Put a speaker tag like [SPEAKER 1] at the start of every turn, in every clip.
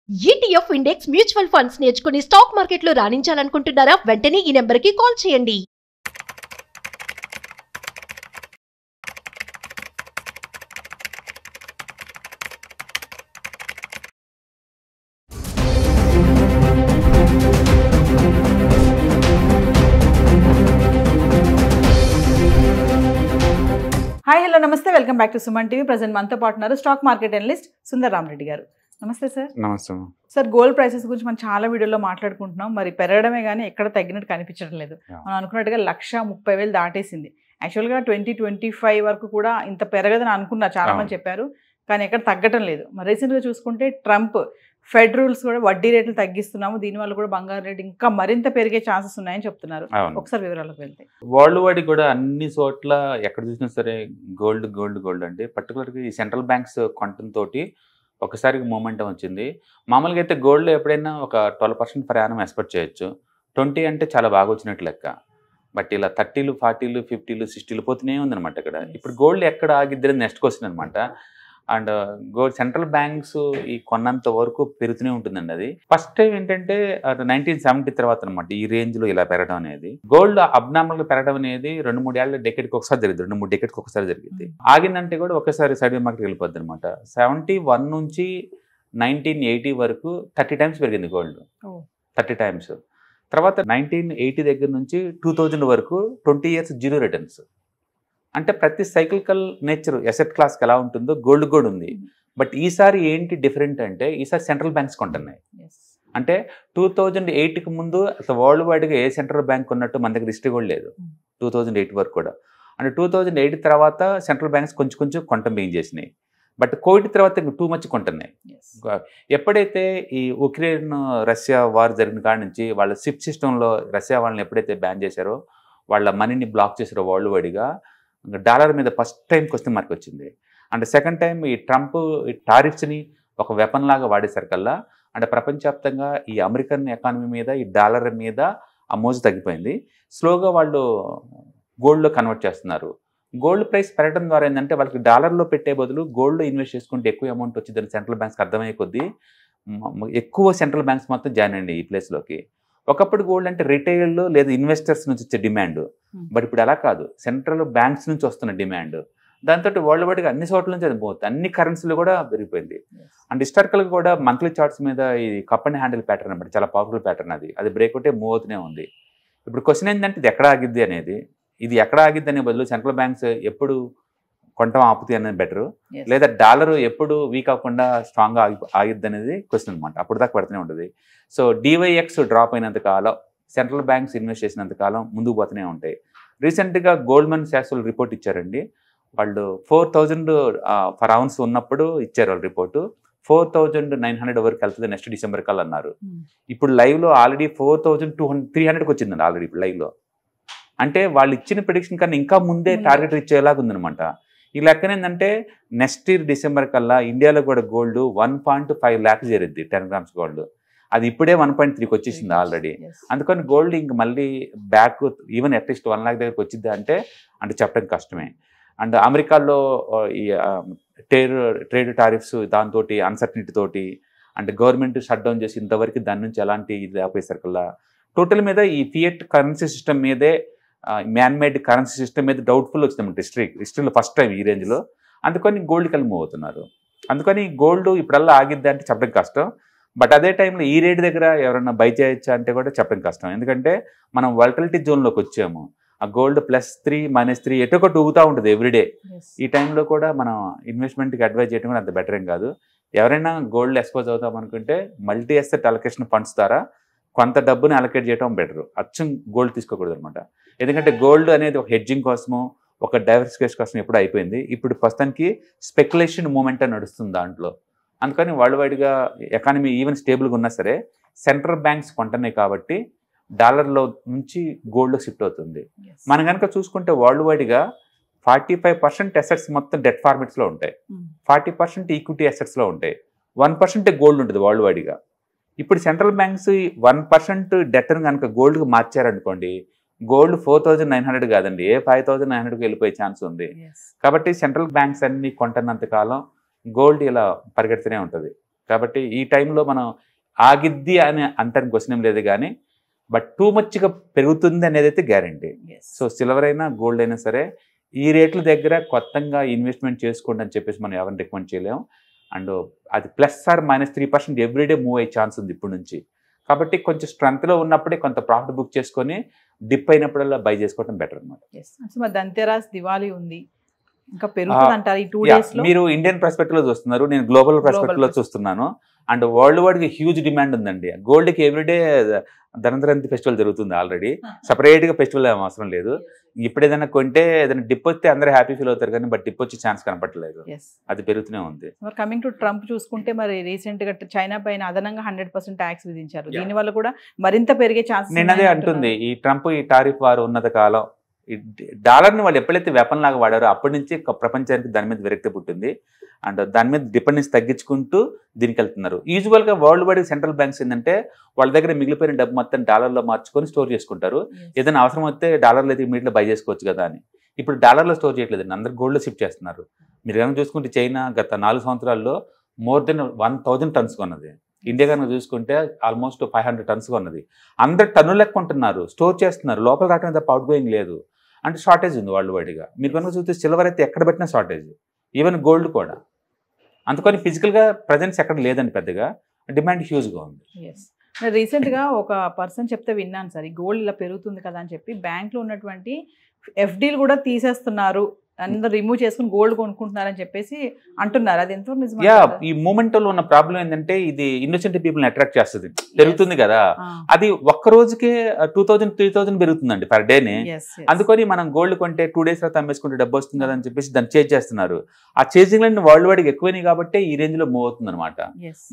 [SPEAKER 1] ETF index mutual funds నేర్చుకుని stock మార్కెట్లో రాణించాలనుకుంటున్నారా? వెంటనే ఈ నెంబర్కి కాల్ చేయండి.
[SPEAKER 2] హాయ్ హలో నమస్తే welcome back to Suman TV. Present మనతో పాటు ఉన్నారు stock market analyst Sundar Rama Reddy గారు. నమస్తే సార్.
[SPEAKER 3] నమస్తే
[SPEAKER 2] సార్, గోల్డ్ ప్రైసెస్ గురించి మనం చాలా వీడియోలో మాట్లాడుకుంటున్నాం. మరి పెరగడమే కానీ ఎక్కడ తగ్గినట్టు కనిపించడం లేదు. మనం అనుకున్నట్టుగా 1,30,000 దాటేసింది. యాక్చువల్గా 2025 వరకు కూడా ఇంత పెరగదని అనుకున్నా, చాలా మంది చెప్పారు, కానీ ఎక్కడ తగ్గటం లేదు. మరి రీసెంట్గా చూసుకుంటే ట్రంప్ ఫెడ్ రూల్స్ కూడా వడ్డీ రేట్లు తగ్గిస్తున్నాము, దీనివల్ల కూడా బంగారు రేటు ఇంకా మరింత పెరిగే ఛాన్సెస్ ఉన్నాయని చెప్తున్నారు. ఒకసారి వివరాలకు వెళ్తే
[SPEAKER 3] వరల్డ్ వైడ్ కూడా అన్ని చోట్ల ఎక్కడ చూసినా సరే గోల్డ్ గోల్డ్ గోల్డ్ అంటే పర్టికులర్గా ఈ సెంట్రల్ బ్యాంక్స్ కొనటంతో ఒకసారికి మూమెంటం వచ్చింది. మామూలుగా అయితే గోల్డ్ ఎప్పుడైనా ఒక 12% ప్రయాణం ఎక్స్పెక్ట్ చేయొచ్చు. 20 అంటే చాలా బాగా వచ్చినట్టు లెక్క. బట్ ఇలా 30, 40, 50, 60 పోతూనే ఉందన్నమాట ఇక్కడ. ఇప్పుడు గోల్డ్ ఎక్కడ ఆగిద్దని నెక్స్ట్ క్వశ్చన్ అనమాట. అండ్ సెంట్రల్ బ్యాంక్స్ ఈ కొన్నంత వరకు పెరుగుతూనే ఉంటుందండి. అది ఫస్ట్ టైం ఏంటంటే 1970 తర్వాత అనమాట ఈ రేంజ్ లో ఇలా పెరగడం అనేది. గోల్డ్ అబ్నార్మల్ గా పెరగడం అనేది 2-3 ఏళ్ళ డెకెట్కి ఒకసారి జరిగింది, 2-3 డెకెట్కి ఒకసారి జరిగింది. ఆగిందంటే కూడా ఒకసారి సైడ్ మార్కెట్ వెళ్ళిపోద్ది అనమాట. 71 నుంచి 1980 వరకు 30 టైమ్స్ పెరిగింది గోల్డ్, 30 టైమ్స్. తర్వాత 1980 దగ్గర నుంచి 2000 వరకు 20 ఇయర్స్ జీరో రిటర్న్స్. అంటే ప్రతి సైకిలికల్ నేచర్ ఎసెట్ క్లాస్కి ఎలా ఉంటుందో గోల్డ్ కూడా ఉంది. బట్ ఈసారి ఏంటి డిఫరెంట్ అంటే ఈసారి సెంట్రల్ బ్యాంక్స్ కొంటున్నాయి. అంటే 2008కి ముందు అసలు వరల్డ్ వైడ్గా ఏ సెంట్రల్ బ్యాంక్ ఉన్నట్టు మన దగ్గర హిస్టరీ కూడా లేదు, 2008 వరకు కూడా. అంటే 2008 తర్వాత సెంట్రల్ బ్యాంక్స్ కొంచెం కొంచెం కొంట బిగిన్ చేసినాయి. బట్ కోవిడ్ తర్వాత టూ మచ్ కొంటున్నాయి. ఎప్పుడైతే ఈ ఉక్రెయిన్ రష్యా వార్ జరిగిన కాడ నుంచి వాళ్ళ సిప్ సిస్టంలో రష్యా వాళ్ళని ఎప్పుడైతే బ్యాన్ చేశారో, వాళ్ళ మనీని బ్లాక్ చేశారో వరల్డ్ వైడ్గా, డాలర్ మీద ఫస్ట్ టైం క్వశ్చన్ మార్క్ వచ్చింది. అండ్ సెకండ్ టైం ఈ ట్రంప్ ఈ టారిఫ్స్ని ఒక వెపన్ లాగా వాడేసరికల్లా అంటే ప్రపంచవ్యాప్తంగా ఈ అమెరికన్ ఎకానమీ మీద ఈ డాలర్ మీద ఆ మోజు తగ్గిపోయింది. స్లోగా వాళ్ళు గోల్డ్లో కన్వర్ట్ చేస్తున్నారు. గోల్డ్ ప్రైస్ పెరగడం ద్వారా ఏంటంటే వాళ్ళకి డాలర్లో పెట్టే బదులు గోల్డ్లో ఇన్వెస్ట్ చేసుకుంటే ఎక్కువ అమౌంట్ వచ్చిందని సెంట్రల్ బ్యాంక్స్కి అర్థమయ్యే కొద్దీ ఎక్కువ సెంట్రల్ బ్యాంక్స్ మొత్తం జాయిన్ అయ్యండి ఈ ప్లేస్లోకి. ఒకప్పుడు గోల్డ్ అంటే రిటైల్ లేదా ఇన్వెస్టర్స్ నుంచి వచ్చే డిమాండ్, బట్ ఇప్పుడు అలా కాదు, సెంట్రల్ బ్యాంక్స్ నుంచి వస్తున్న డిమాండ్. దాంతో వరల్డ్ వైడ్గా అన్ని చోట్ల నుంచి అది పోతుంది, అన్ని కరెన్సీలు కూడా పెరిగిపోయింది. అండ్ హిస్టారికల్గా కూడా మంత్లీ చార్ట్స్ మీద ఈ కప్ అండ్ హ్యాండిల్ ప్యాటర్న్ అనమాట, చాలా పవర్ఫుల్ ప్యాటర్న్. అది బ్రేక్అవుటే మూవ్ అవుతూనే ఉంది. ఇప్పుడు క్వశ్చన్ ఏంటంటే ఇది ఎక్కడ ఆగిద్ది అనేది. ఇది ఎక్కడ ఆగిద్ది అనే బదులు సెంట్రల్ బ్యాంక్స్ ఎప్పుడు కొంటాం ఆపుతాయి అనేది బెటరు, లేదా డాలర్ ఎప్పుడు వీక్ అవ్వకుండా స్ట్రాంగ్గా ఆగిద్ది అనేది క్వశ్చన్ అనమాట. అప్పుడు దాకా పడుతూనే ఉంటుంది. సో డివైఎక్స్ డ్రాప్ అయినంత కాలం, సెంట్రల్ బ్యాంక్స్ ఇన్వెస్ట్ చేసినంత కాలం ముందుకు పోతూనే ఉంటాయి. రీసెంట్గా గోల్డ్మన్ సాక్స్ రిపోర్ట్ ఇచ్చారండి. వాళ్ళు 4000 ఫర్ అవన్స్ ఉన్నప్పుడు ఇచ్చారు వాళ్ళు రిపోర్టు. 4900 వరకు వెళ్తుంది నెక్స్ట్ డిసెంబర్ కల్లా అన్నారు. ఇప్పుడు లైవ్లో ఆల్రెడీ 4200-300కి వచ్చిందండి ఆల్రెడీ ఇప్పుడు లైవ్లో. అంటే వాళ్ళు ఇచ్చిన ప్రిడిక్షన్ కన్నా ఇంకా ముందే టార్గెట్ రీచ్ అయ్యేలాగా ఉందనమాట. ఈ లెక్కన ఏంటంటే నెక్స్ట్ ఇయర్ డిసెంబర్ కల్లా ఇండియాలో కూడా గోల్డ్ 1.5 lakhs చేరిద్ది 10 grams గోల్డ్. అది ఇప్పుడే 1.3కి వచ్చేసింది ఆల్రెడీ. అందుకని గోల్డ్ ఇంక మళ్ళీ బ్యాక్ ఈవెన్ అట్లీస్ట్ 1 lakh దగ్గరకు వచ్చిద్ది అంటే చెప్పడం కష్టమే. అండ్ అమెరికాలో ఈ ట్రేడ్ టారిఫ్స్ దాంతో అన్సర్టనిటీ తోటి అంటే గవర్నమెంట్ షట్ డౌన్ చేసి ఇంతవరకు దాని నుంచి ఎలాంటి ఇది ఆపేసరికల్లా టోటల్ మీద ఈ ఫియట్ కరెన్సీ సిస్టమ్ మీదే, మ్యాన్మేడ్ కరెన్సీ సిస్టమ్ మీద డౌట్ఫుల్ వచ్చిందన్నమాట హిస్టరీలో ఫస్ట్ టైం ఈ రేంజ్లో. అందుకని గోల్డ్ కలిసి మూవ్ అవుతున్నారు. అందుకని గోల్డ్ ఇప్పుడల్లా ఆగిద్ది అంటే చెప్పడం కష్టం. బట్ అదే టైంలో ఈ రేట్ దగ్గర ఎవరైనా బై చేయొచ్చా అంటే కూడా చెప్పడం కష్టం. ఎందుకంటే మనం వాలటిలిటీ జోన్లోకి వచ్చాము. ఆ గోల్డ్ +3 -3 ఎటో ఒకటి ఊగుతూ ఉంటుంది ఎవ్రీడే. ఈ టైంలో కూడా మనం ఇన్వెస్ట్మెంట్కి అడ్వైజ్ చేయడం కూడా అంత బెటర్ ఏం కాదు. ఎవరైనా గోల్డ్ ఎక్స్పోజ్ అవుతాం అనుకుంటే మల్టీ అసెట్ అలొకేషన్ ఫండ్స్ ద్వారా కొంత డబ్బుని అలొకేట్ చేయడం బెటర్. అచ్చం గోల్డ్ తీసుకోకూడదు అనమాట. ఎందుకంటే గోల్డ్ అనేది ఒక హెడ్జింగ్ కోసము, ఒక డైవర్సిఫికేషన్ కోసం ఎప్పుడు అయిపోయింది. ఇప్పుడు ప్రస్తుతానికి స్పెక్యులేషన్ మూమెంట్ అని నడుస్తుంది దాంట్లో. అందుకని వరల్డ్ వైడ్గా ఎకానమీ ఈవెన్ స్టేబుల్గా ఉన్నా సరే సెంట్రల్ బ్యాంక్స్ కొంటున్నాయి కాబట్టి డాలర్లో నుంచి గోల్డ్లో షిఫ్ట్ అవుతుంది. మనం కనుక చూసుకుంటే వరల్డ్ వైడ్గా 45% అసెట్స్ మొత్తం డెట్ ఫార్మేట్స్లో ఉంటాయి, 40% ఈక్విటీ అసెట్స్లో ఉంటాయి, 1% గోల్డ్ ఉంటుంది వరల్డ్ వైడ్గా. ఇప్పుడు సెంట్రల్ బ్యాంక్స్ 1% డెట్ని కనుక గోల్డ్కి మార్చారనుకోండి, గోల్డ్ 4900 కాదండి, 5900కి వెళ్ళిపోయే ఛాన్స్ ఉంది. కాబట్టి సెంట్రల్ బ్యాంక్స్ అన్ని కొంటున్నంత కాలం గోల్డ్ ఇలా పరిగెడుతూనే ఉంటుంది. కాబట్టి ఈ టైంలో మనం ఆగిద్ది అని అంటానికి క్వశ్చన్ ఏం లేదు, కానీ బట్ టూ మచ్గా పెరుగుతుంది అనేది అయితే గ్యారంటీ. సో సిల్వర్ అయినా గోల్డ్ అయినా సరే ఈ రేట్ల దగ్గర కొత్తగా ఇన్వెస్ట్మెంట్ చేసుకోండి అని చెప్పేసి మనం ఎవరిని రికమెండ్ చేయలేము. అండ్ అది +or-3% ఎవ్రీడే మూవ్ అయ్యే ఛాన్స్ ఉంది ఇప్పుడు నుంచి. కాబట్టి కొంచెం స్ట్రెంత్లో ఉన్నప్పుడే కొంత ప్రాఫిట్ బుక్ చేసుకొని డిప్ అయినప్పుడల్లా బై చేసుకోవడం బెటర్ అనమాట.
[SPEAKER 2] మరి ధన్తెరస్, దివాళీ ఉంది, ఇంకా పెరుగుతుంది అంటారు ఈ 2 days లో?
[SPEAKER 3] మీరు ఇండియన్ పర్స్పెక్టివ్ లో చూస్తున్నారు, నేను గ్లోబల్ పర్స్పెక్టివ్ లో చూస్తున్నాను. అండ్ వరల్డ్ వైడ్ గా హ్యూజ్ డిమాండ్ ఉందండి. గోల్డ్ కి ఎవ్రీడే ధనవంతరి ఫెస్టివల్ జరుగుతుంది ఆల్రెడీ. సపరేట్ గా ఫెస్టివల్ ఏం అవసరం లేదు. ఇప్పుడు ఏదైనా కొంటే ఏదైనా డిప్ వస్తే అందరూ హ్యాపీ ఫీల్ అవుతారు, కానీ బట్ డిప్ వచ్చే ఛాన్స్ కనపడలేదు, అది పెరుగుతూనే ఉంది.
[SPEAKER 2] మరి కమింగ్ టు ట్రంప్ చూసుకుంటే మరి రీసెంట్ గా చైనా పైన అదనంగా 100% ట్యాక్స్ విధించారు. దీనివల్ల కూడా మరింత పెరిగే ఛాన్స్.
[SPEAKER 3] నేను అదే అంటుంది, ఈ ట్రంప్ ఈ టారిఫ్ వారు ఉన్నత కాలం ఈ డాలర్ని వాళ్ళు ఎప్పుడైతే వెపన్ లాగా వాడారో అప్పటి నుంచి ప్రపంచానికి దాని మీద విరక్తి పుట్టింది. అండ్ దాని మీద డిపెండెన్స్ తగ్గించుకుంటూ దీనికి వెళ్తున్నారు. యూజువల్గా వరల్డ్ వైడ్ సెంట్రల్ బ్యాంక్స్ ఏంటంటే వాళ్ళ దగ్గర మిగిలిపోయిన డబ్బు మొత్తం డాలర్లో మార్చుకొని స్టోర్ చేసుకుంటారు. ఏదైనా అవసరం వస్తే డాలర్లు అయితే ఇమీడియట్గా బై చేసుకోవచ్చు కదా అని. ఇప్పుడు డాలర్లో స్టోర్ చేయట్లేదండి, అందరు గోల్డ్లో షిఫ్ట్ చేస్తున్నారు. మీరు కనుక చూసుకుంటే చైనా గత 4 సంవత్సరాల్లో మోర్ దెన్ 1000 tons కొన్నది. ఇండియా కనుక చూసుకుంటే ఆల్మోస్ట్ 500 tons కొన్నది. అందరు టన్నులు లెక్క కొంటున్నారు, స్టోర్ చేస్తున్నారు, లోపల రావడం తప్ప అవుట్ గోయింగ్ లేదు. అంటే షార్టేజ్ ఉంది వరల్డ్ వైడ్గా. మీరు కనుక చూస్తే సిల్వర్ అయితే ఎక్కడ పెట్టినా షార్టేజ్, ఈవెన్ గోల్డ్ కూడా. అందుకని ఫిజికల్గా ప్రజెన్స్ ఎక్కడ లేదండి, పెద్దగా డిమాండ్ హ్యూజ్గా ఉంది.
[SPEAKER 2] రీసెంట్గా ఒక పర్సన్ చెప్తే విన్నాను సార్, ఈ గోల్డ్ ఇలా పెరుగుతుంది కదా అని చెప్పి బ్యాంక్లో ఉన్నటువంటి FDలు కూడా తీసేస్తున్నారు, అందరూ రిమూవ్ చేసుకుని గోల్డ్ కొనుక్కుంటున్నారని చెప్పేసి అంటున్నారు. అది ఎంతో నిజం.
[SPEAKER 3] ఈ మూమెంట్లో ఉన్న ప్రాబ్లం ఏంటంటే ఇది ఇన్నోసెంట్ పీపుల్ని అట్రాక్ట్ చేస్తుంది, పెరుగుతుంది కదా. అది ఒక్క రోజుకే 2000-3000 పెరుగుతుందండి పర్ డేనే. అందుకని మనం గోల్డ్ కొంటే 2 days తర్వాత అమ్మేసుకుంటే డబ్బు వస్తుంది కదా అని చెప్పేసి దాన్ని చేంజ్ చేస్తున్నారు. ఆ చేంజింగ్ అన్ని వరల్డ్ వైడ్గా ఎక్కువైనాయి కాబట్టి ఈ రేంజ్ లో మూవ్ అవుతుంది అనమాట.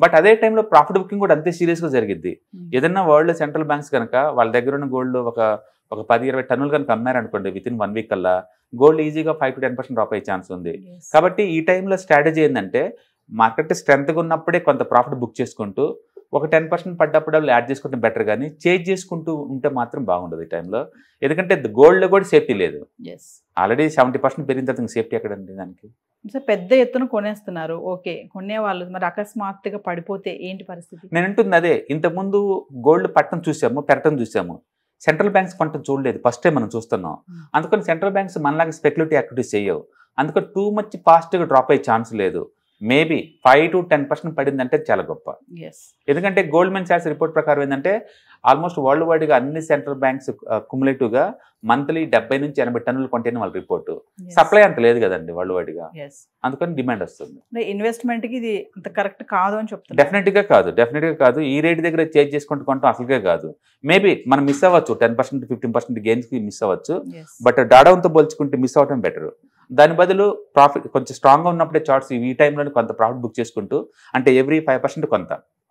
[SPEAKER 3] బట్ అదే టైంలో ప్రాఫిట్ బుకింగ్ కూడా అంతే సీరియస్ గా జరిగింది. ఏదన్నా వరల్డ్ సెంట్రల్ బ్యాంక్స్ కనుక వాళ్ళ దగ్గర ఉన్న గోల్డ్ ఒక 10-20 టన్నులు కనుక అమ్మారనుకోండి, వితిన్ 1 week కల్లా గోల్డ్ ఈజీగా 5-10% డ్రాప్ అయ్యే ఛాన్స్ ఉంది. కాబట్టి ఈ టైంలో స్ట్రాటజీ ఏంటంటే మార్కెట్ స్ట్రెంత్గా ఉన్నప్పుడే కొంత ప్రాఫిట్ బుక్ చేసుకుంటూ ఒక 10% పడ్డప్పుడు యాడ్ చేసుకుంటే బెటర్, కానీ చేంజ్ చేసుకుంటూ ఉంటే మాత్రం బాగుండదు ఈ టైంలో. ఎందుకంటే గోల్డ్లో కూడా సేఫ్టీ లేదు. ఆల్రెడీ 70% పెరిగిన తర్వాత సేఫ్టీ ఎక్కడండి దానికి?
[SPEAKER 2] పెద్ద ఎత్తున కొనేస్తున్నారు, ఓకే, కొనేవాళ్ళు మరి అకస్మాత్తుగా పడిపోతే ఏంటి పరిస్థితి?
[SPEAKER 3] నేను అంటుంది అదే, ఇంతకుముందు గోల్డ్ పట్టడం చూసాము, పెరటం చూసాము, సెంట్రల్ బ్యాంక్స్ కొంత చూడలేదు, ఫస్ట్ టైం మనం చూస్తున్నాం. అందుకని సెంట్రల్ బ్యాంక్స్ మనలాగా స్పెక్యులేటివ్ యాక్టివిటీస్ చేయవు. అందుకని టూ మచ్ ఫాస్ట్గా డ్రాప్ అయ్యే ఛాన్స్ లేదు. మేబీ 5-10% పడిందంటే చాలా గొప్ప. ఎందుకంటే గోల్డ్మెన్ సాక్స్ రిపోర్ట్ ప్రకారం ఏంటంటే ఆల్మోస్ట్ వరల్డ్ వైడ్గా అన్ని సెంట్రల్ బ్యాంక్స్ కుములేటివ్గా మంత్లీ 70-80 టన్నులు కొంటేనే వాళ్ళ రిపోర్టు. సప్లై అంత లేదు కదండి వరల్డ్ వైడ్గా, అందుకని డిమాండ్ వస్తుంది.
[SPEAKER 2] ఇన్వెస్ట్మెంట్కి ఇది అంత కరెక్ట్ కాదు అని చెప్తాను.
[SPEAKER 3] డెఫినెట్గా కాదు. ఈ రేట్ దగ్గర చేంజ్ చేసుకుంటూ కొంటాం అసలుకే కాదు. మేబీ మనం మిస్ అవ్వచ్చు, 10%-15% గెయిన్స్కి మిస్ అవ్వచ్చు. బట్ డాడౌన్తో పోల్చుకుంటే మిస్ అవ్వడం బెటర్. దాని బదులు ప్రాఫిట్ కొంచెం స్ట్రాంగ్గా ఉన్నప్పుడే చార్ట్స్ ఈ టైంలో కొంత ప్రాఫిట్ బుక్ చేసుకుంటూ, అంటే ఎవ్రీ 5%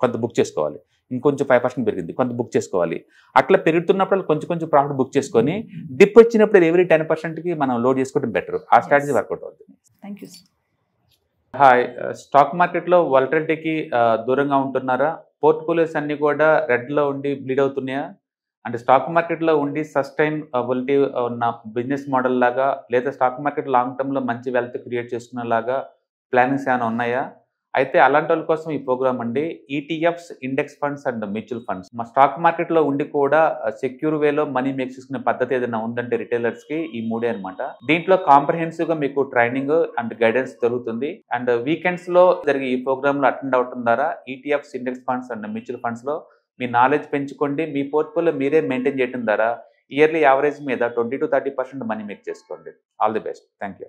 [SPEAKER 3] కొంత బుక్ చేసుకోవాలి, ఇంకొంచెం 5% పెరిగింది కొంత బుక్ చేసుకోవాలి. అట్లా పెరుగుతున్నప్పుడు కొంచెం ప్రాఫిట్ బుక్ చేసుకొని డిప్ వచ్చినప్పుడు ఎవ్రీ 10%కి మనం లోడ్ చేసుకోవడం బెటర్. ఆ స్ట్రాటజీ వర్కౌట్ అవుతుంది.
[SPEAKER 2] Thank you.
[SPEAKER 3] హాయ్, స్టాక్ మార్కెట్లో వాలటిలిటీకి దూరంగా ఉంటున్నారా? పోర్ట్ఫోలియోస్ అన్ని కూడా రెడ్లో ఉండి బ్లీడ్ అవుతున్నాయా? అంటే స్టాక్ మార్కెట్లో ఉండి సస్టైనబిలిటీ ఉన్న బిజినెస్ మోడల్ లాగా, లేదా స్టాక్ మార్కెట్ లాంగ్ టర్మ్లో మంచి వెల్త్ క్రియేట్ చేసుకునేలాగా ప్లానింగ్స్ ఏమైనా ఉన్నాయా? అయితే అలాంటి వాళ్ళ కోసం ఈ ప్రోగ్రామ్ అండి. ETFs, index funds and mutual funds. మా స్టాక్ మార్కెట్లో ఉండి కూడా సెక్యూర్ వేలో మనీ మేక్ చేసుకునే పద్ధతి ఏదైనా ఉందంటే రిటైలర్స్కి ఈ 3 అనమాట. దీంట్లో కాంప్రహెన్సివ్గా మీకు ట్రైనింగ్ అండ్ గైడెన్స్ దొరుకుతుంది. అండ్ వీకెండ్స్లో జరిగే ఈ ప్రోగ్రాంలో అటెండ్ అవటం ద్వారా ETFs, index funds and mutual ఫండ్స్లో మీ నాలెడ్జ్ పెంచుకోండి. మీ పోర్ట్ఫోలియో మీరే మెయింటైన్ చేయడం ద్వారా ఇయర్లీ యావరేజ్ మీద 20-30% మనీ మేక్ చేసుకోండి. All the best. Thank you.